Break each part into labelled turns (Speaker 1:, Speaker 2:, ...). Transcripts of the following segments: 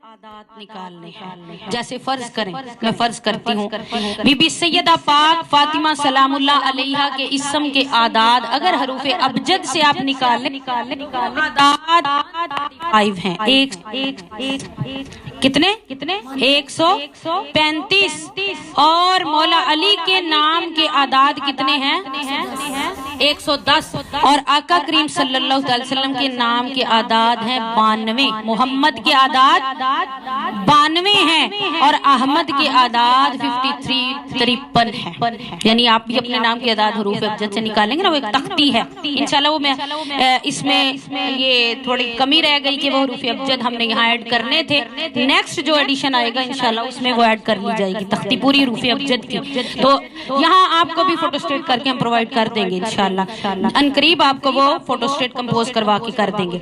Speaker 1: आदात निकालने हैं। जैसे फर्ज करें, मैं फर्ज करती हूँ बीबी सैयदा पाक फातिमा सलामुल्लाह अलैहा के इस्म के आदात अगर हरूफे अबजद से आप निकालें आदात 5 हैं। कितने 135 और मौला अली के नाम के आदात कितने हैं 110 और आका करीम सल्लल्लाहु अलैहि वसल्लम के नाम के आदात हैं 92। मोहम्मद के आदात 92 हैं और अहमद के आदात 53 है। यानी आप भी अपने नाम के आदात हरूफ अबजद से निकालेंगे ना, वो एक तख्ती है इंशाल्लाह। वो मैं इसमें ये थोड़ी कमी रह गई कि वो हरूफ अबजद हमने यहाँ ऐड करने थे। नेक्स्ट जो एडिशन आएगा इंशाल्लाह उसमें वो ऐड कर ली जाएगी तख्ती पूरी हरूफ अबजद की। तो यहाँ आपको भी फोटोस्टेट करके हम प्रोवाइड कर देंगे इंशाल्लाह। अनकरीब आपको वो फोटोस्टेट कंपोज करवा के कर देंगे।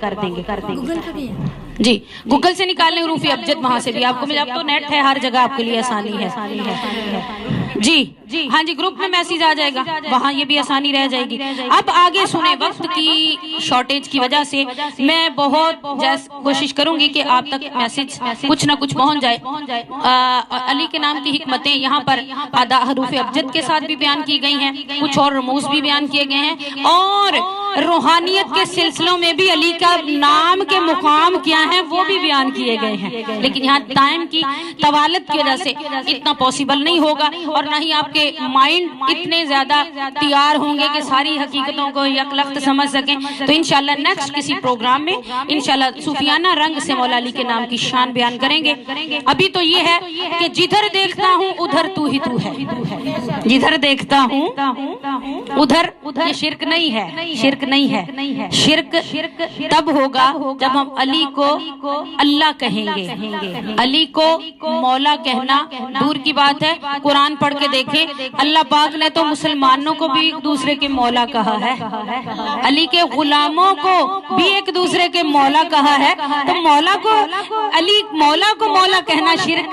Speaker 1: जी गूगल से निकालने हरूफ अबजद वहां से भी आपको मिल जाए। तो नेट है हर जगह, आपके लिए आसानी है। जी हाँ जी, ग्रुप में मैसेज आ जाएगा, वहाँ ये भी आसानी रह जाएगी। अब आगे सुने, वक्त की शॉर्टेज की वजह से मैं बहुत कोशिश करूंगी कि आप तक मैसेज कुछ ना कुछ पहुंच जाए। अली के नाम की हिकमतें यहाँ पर आदा हरूफ अबजद के साथ भी बयान की गई हैं, कुछ और रमूज भी बयान किए गए हैं और रूहानियत के सिलसिलों में भी अली का नाम के मुकाम क्या है वो भी बयान किए गए हैं। लेकिन यहाँ टाइम की तवालत की वजह से इतना पॉसिबल नहीं होगा और ना ही आपके माइंड इतने ज्यादा तैयार होंगे कि सारी हकीकतों को यकलख्त समझ सकें। तो इंशाल्लाह नेक्स्ट किसी प्रोग्राम में इंशाल्लाह सूफियाना रंग से मौला अली के नाम की शान बयान करेंगे। अभी तो ये है कि जिधर देखता हूँ उधर तू ही तू है, जिधर देखता हूँ उधर। ये शिर्क नहीं है, शिर्क नहीं है। शिर्क तब होगा जब हम अली को अल्लाह कहेंगे। अली को मौला कहना दूर की बात है। कुरान पढ़ के देखें, अल्लाह पाक ने तो मुसलमानों को भी एक दूसरे के मौला कहा है, अली के गुलामों को भी एक दूसरे के मौला कहा है। तो मौला को अली मौला को मौला कहना शिर्क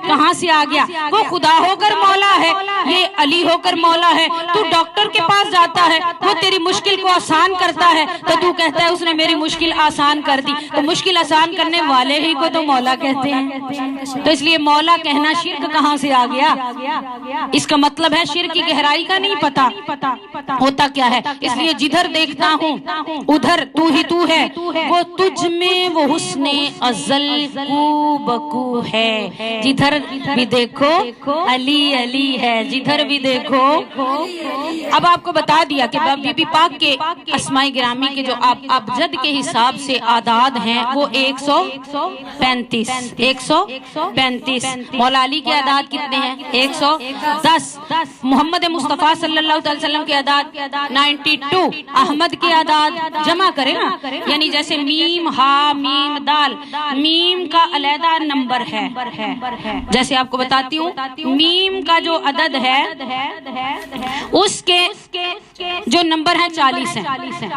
Speaker 1: कहाँ से आ गया? वो खुदा होकर मौला है, ये अली होकर मौला है। तू डॉक्टर के पास जाता है, वो तेरी मुश्किल को आसान करता है तो तू कहता है उसने मेरी मुश्किल आसान कर दी। तो मुश्किल आसान करने वाले ही को तो मौला कहते हैं। तो इसलिए मौला कहना शिर्क कहाँ से आ गया? इसका मतलब है शिर्क की गहराई का नहीं पता होता क्या है। इसलिए जिधर देखता हूँ उधर तू ही तू है, वो तुझ में वो हुस्ने अज़ल कू बकू है। जिधर भी देखो अली अली है, जिधर भी देखो। अब आपको बता दिया कि बीबी पाक के अस्माए गिरामी के जो आप अबजद के हिसाब से आदाद हैं वो 135। मौला अली के आदाद कितने हैं? 110। मोहम्मद मुस्तफ़ा सल्लल्लाहु अलैहि वसल्लम के आदाद 92। अहमद के आदाद जमा करें ना, यानी जैसे मीम हा मीम दाल, मीम का अलहदा नंबर है। जैसे आपको बताती हूँ, मीम का जो अदद है उसके जो नंबर है 40 है,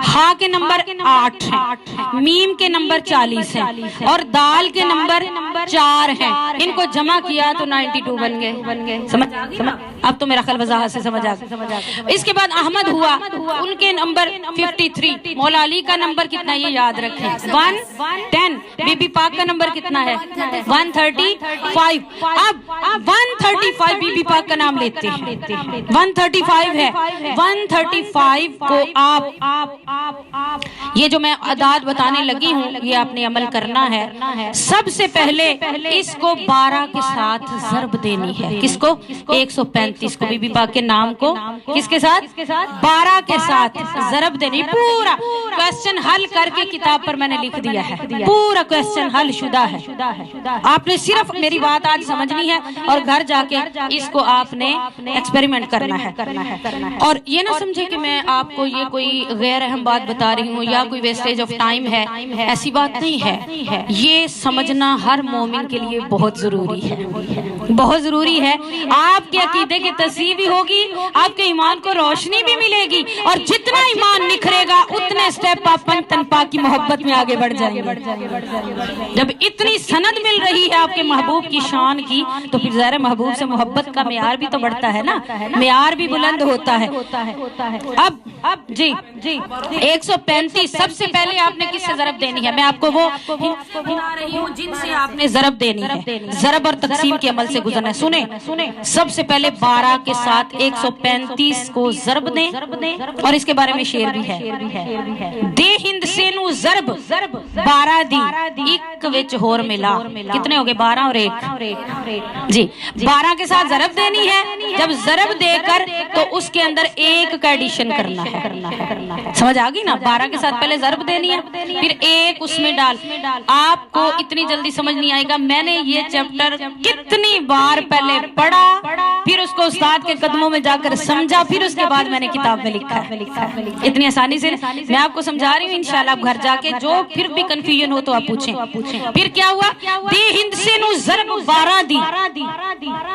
Speaker 1: हा के नंबर 8 है, मीम के नंबर 40 है और दाल के नंबर 4 है। इनको जमा किया तो 92 बन गए। समझ अब तो मेरा ख्याल वजाहत से समझ आ गया। इसके बाद अहमद हुआ, उनके नंबर 53। मौला अली का नंबर कितना ये याद रखें, 110। बीबी पाक का नंबर कितना है? 135। अब 135 बीबी पाक का नाम लेते हैं, 135 है। 135 को आप ये जो मैं आदात बताने लगी हूँ ये आपने अमल करना है। सबसे पहले इसको 12 के साथ ज़रब देनी है। किसको? 135 को, बीबी पाक के नाम को किसके साथ? 12 के साथ ज़रब देनी। पूरा क्वेश्चन हल करके किताब पर मैंने लिख दिया है, पूरा क्वेश्चन हल शुदा है। आपने सिर्फ मेरी बात आज समझनी है और घर जाके इसको आपने एक्सपेरिमेंट करना है। और ये ना समझे कि मैं आपको ये कोई गैर अहम बात बता रही हूँ या कोई वेस्टेज ऑफ टाइम है, ऐसी बात नहीं है। ये समझना हर मोमिन के लिए बहुत जरूरी है, बहुत जरूरी है। आपके अकीदे دیکھیں تصحیح بھی ہوگی, آپ کے ایمان کو روشنی بھی ملے گی, اور جتنا ایمان نکھرے گا اتنے سٹیپ آپ پنجتن پاک کی محبت میں آگے بڑھ جائیں گے. جب اتنی سند مل رہی ہے آپ کے محبوب کی شان کی, تو پھر ظاہر محبوب سے محبت کا معیار بھی تو بڑھتا ہے نا, معیار بھی بلند ہوتا ہے. اب جی 135 سب سے پہلے آپ نے کس سے ضرب دینی ہے؟ میں آپ کو وہ بنا رہی ہوں جن سے آپ نے ضرب دینی ہے. ضرب اور تقسیم کے عمل سے گزرنا ہے. سنیں, سب سے پہلے 12 کے ساتھ 135 کو ضرب دیں, اور اس کے بارے میں شعر بھی ہے. دے ہند سے نو ضرب 12 دی ایک وچ ہور ملا. کتنے ہو گئے؟ 12 اور 1. جی 12 کے ساتھ ضرب دینی ہے. جب ضرب دے کر تو اس کے اندر ایک کا ایڈیشن کرنا ہے. سمجھ آ گئی نا؟ 12 کے ساتھ پہلے ضرب دینی ہے, پھر ایک اس میں ڈال. آپ کو اتنی جلدی سمجھ نہیں آئے گا. میں نے یہ چیپٹر کتنی بار پہلے پڑھا, پھر اس کو استاد کے قدموں میں جا کر سمجھا, پھر اس کے بعد میں نے کتاب میں لکھا ہے. اتنی آسانی سے میں آپ کو سمجھا رہی ہوں. انشاءاللہ آپ گھر جا کے جو پھر بھی کنفیوژن ہو تو آپ پوچھیں. پھر کیا ہوا؟ دے ہند سے نو ضرب 12 دی.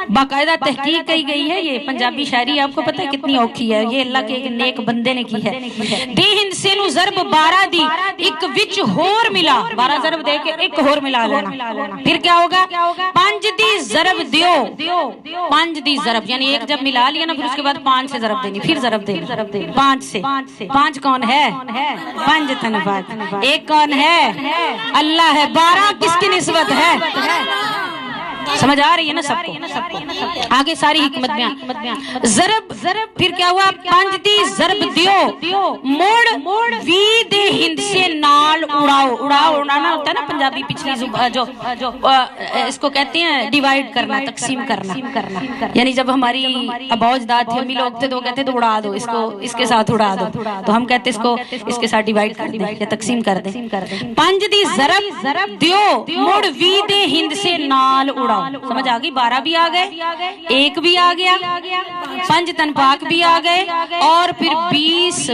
Speaker 1: باقاعدہ تحقیق کی گئی ہے. یہ پنجابی شاعری آپ کو پتہ ہے کتنی اوکھی ہے, یہ اللہ کے ایک نیک بندے نے کی ہے. دے ہند سے نو ضرب 12 دی ایک وچ ہور ملا. 12 ضرب دے کے ایک ہور ملا لینا. پھر کیا ہوگا؟ 5 دی ضرب دیو. 5 دی ضرب یعنی ایک جب ملا لیا نا, پھر اس کے بعد 5 سے ضرب دینی, پھر ضرب دینی 5 سے. 5 کون ہے؟ پنجتن پاک. ایک کون ہے؟ اللہ ہے. 12 کس کی نسبت ہے؟ سمجھ آ رہی ہے نا سب کو؟ آگے ساری حکمت بیان. ضرب پھر کیا ہوا؟ 5 دی ضرب دیو موڑ وی دے ہند سے نال اڑاؤ. اڑانا ہوتا ہے نا پنجابی پچھلی جو اس کو کہتے ہیں ڈیوائیڈ کرنا, تقسیم کرنا. یعنی جب ہماری ابا اجداد تھے, امی لوگ تھے, تو وہ کہتے تو اڑا دو اس کو, اس کے ساتھ اڑا دو. تو ہم کہتے اس کو اس کے ساتھ ڈیوائیڈ کر دیں یا تقسیم کر دیں. 5 دی ضرب دیو موڑ وی دے ہند سے نال اڑاؤ. سمجھ آ گئی؟ 12 بھی آ گئے, 1 بھی آ گیا, پنجتن پاک بھی آ گئے, اور پھر 20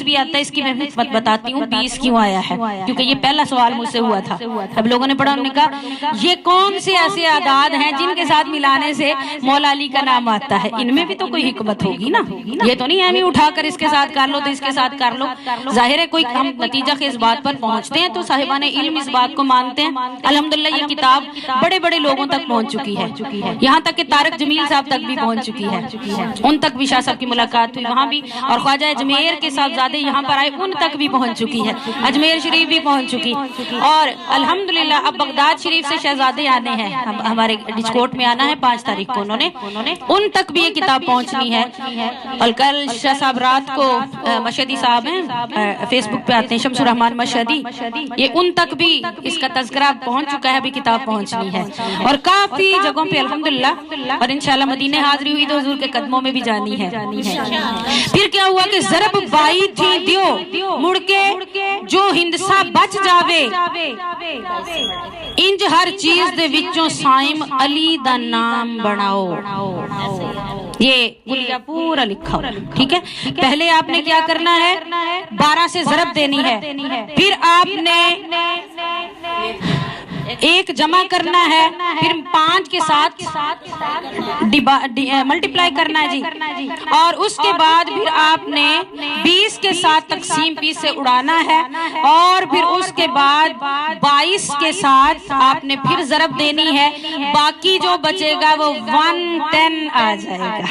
Speaker 1: بھی آتا ہے. اس کی میں حکمت بتاتی ہوں 20 کیوں آیا ہے, کیونکہ یہ پہلا سوال مجھ سے ہوا تھا. اب لوگوں نے پڑھا, انہوں نے کہا یہ کون سے ایسے اعداد ہیں جن کے ساتھ ملانے سے مولا علی کا نام آتا ہے؟ ان میں بھی تو کوئی حکمت ہوگی نا. یہ تو نہیں ہے اٹھا کر اس کے ساتھ کر لو تو اس کے ساتھ کر لو. ظاہر ہے کوئی ہم نتیجہ کے اس بات پر پہنچتے ہیں تو صاحبان علم اس بات کو مانتے ہیں. الحمدللہ یہ کتاب بڑے بڑے لوگوں تک پہنچ چکی ہے, یہاں تک کہ طارق جمیل صاحب تک بھی پہنچ چکی ہے. ان تک بھی شاہ صاحب کی ملاقات ہوئی وہاں بھی, اور خواجہ اجمیر کے صاحبزادے یہاں پر آئے, ان تک بھی پہنچ چکی ہے. اجمیر شریف بھی پہنچ چکی, اور الحمدللہ اب بغداد شریف سے شہزادے آنے ہیں, ہمارے ڈچکوٹ میں آنا ہے 5 تاریخ کو. انہوں نے ان تک بھی یہ کتاب پہنچنی ہے. اور کل شاہ صاحب رات کو مشہدی صاحب ہیں, فیس بک پہ آتے ہیں, شمس الرحمان مشہدی, یہ ان تک بھی اس کا تذکرہ پہنچ چکا ہے, ابھی کتاب پہنچنی ہے. اور کافی جگہوں پہ الحمدللہ, اور انشاءاللہ مدینے حاضری ہوئی تو حضور کے قدموں میں بھی جانی ہے. پھر کیا ہوا کہ ضرب 22 تھی دیو مڑ کے جو ہندسا بچ جاوے, انج ہر چیز دے وچوں سائم علی دا نام بناؤ. یہ گلیہ پورا لکھا ہو, ٹھیک ہے. پہلے آپ نے کیا کرنا ہے؟ 12 سے ضرب دینی ہے, پھر آپ نے 1 جمع کرنا ہے, پھر 5 کے ساتھ ملٹیپلائی کرنا ہے جی, اور اس کے بعد پھر آپ نے 20 کے ساتھ تقسیم 20 سے اڑانا ہے, اور پھر اس کے بعد 22 کے ساتھ آپ نے پھر ضرب دینی ہے. باقی جو بچے گا وہ 110 آ جائے گا.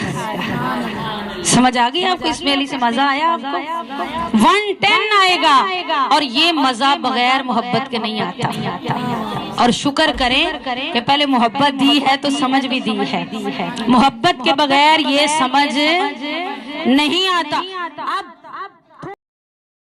Speaker 1: سمجھ آ گئی آپ کو؟ اس میں علی سے مزہ آیا آپ کو؟ 110 آئے گا, اور یہ مزہ بغیر محبت کے نہیں آتا. اور شکر کریں کہ پہلے محبت دی ہے تو سمجھ بھی دی ہے. محبت کے بغیر یہ سمجھ نہیں آتا. اب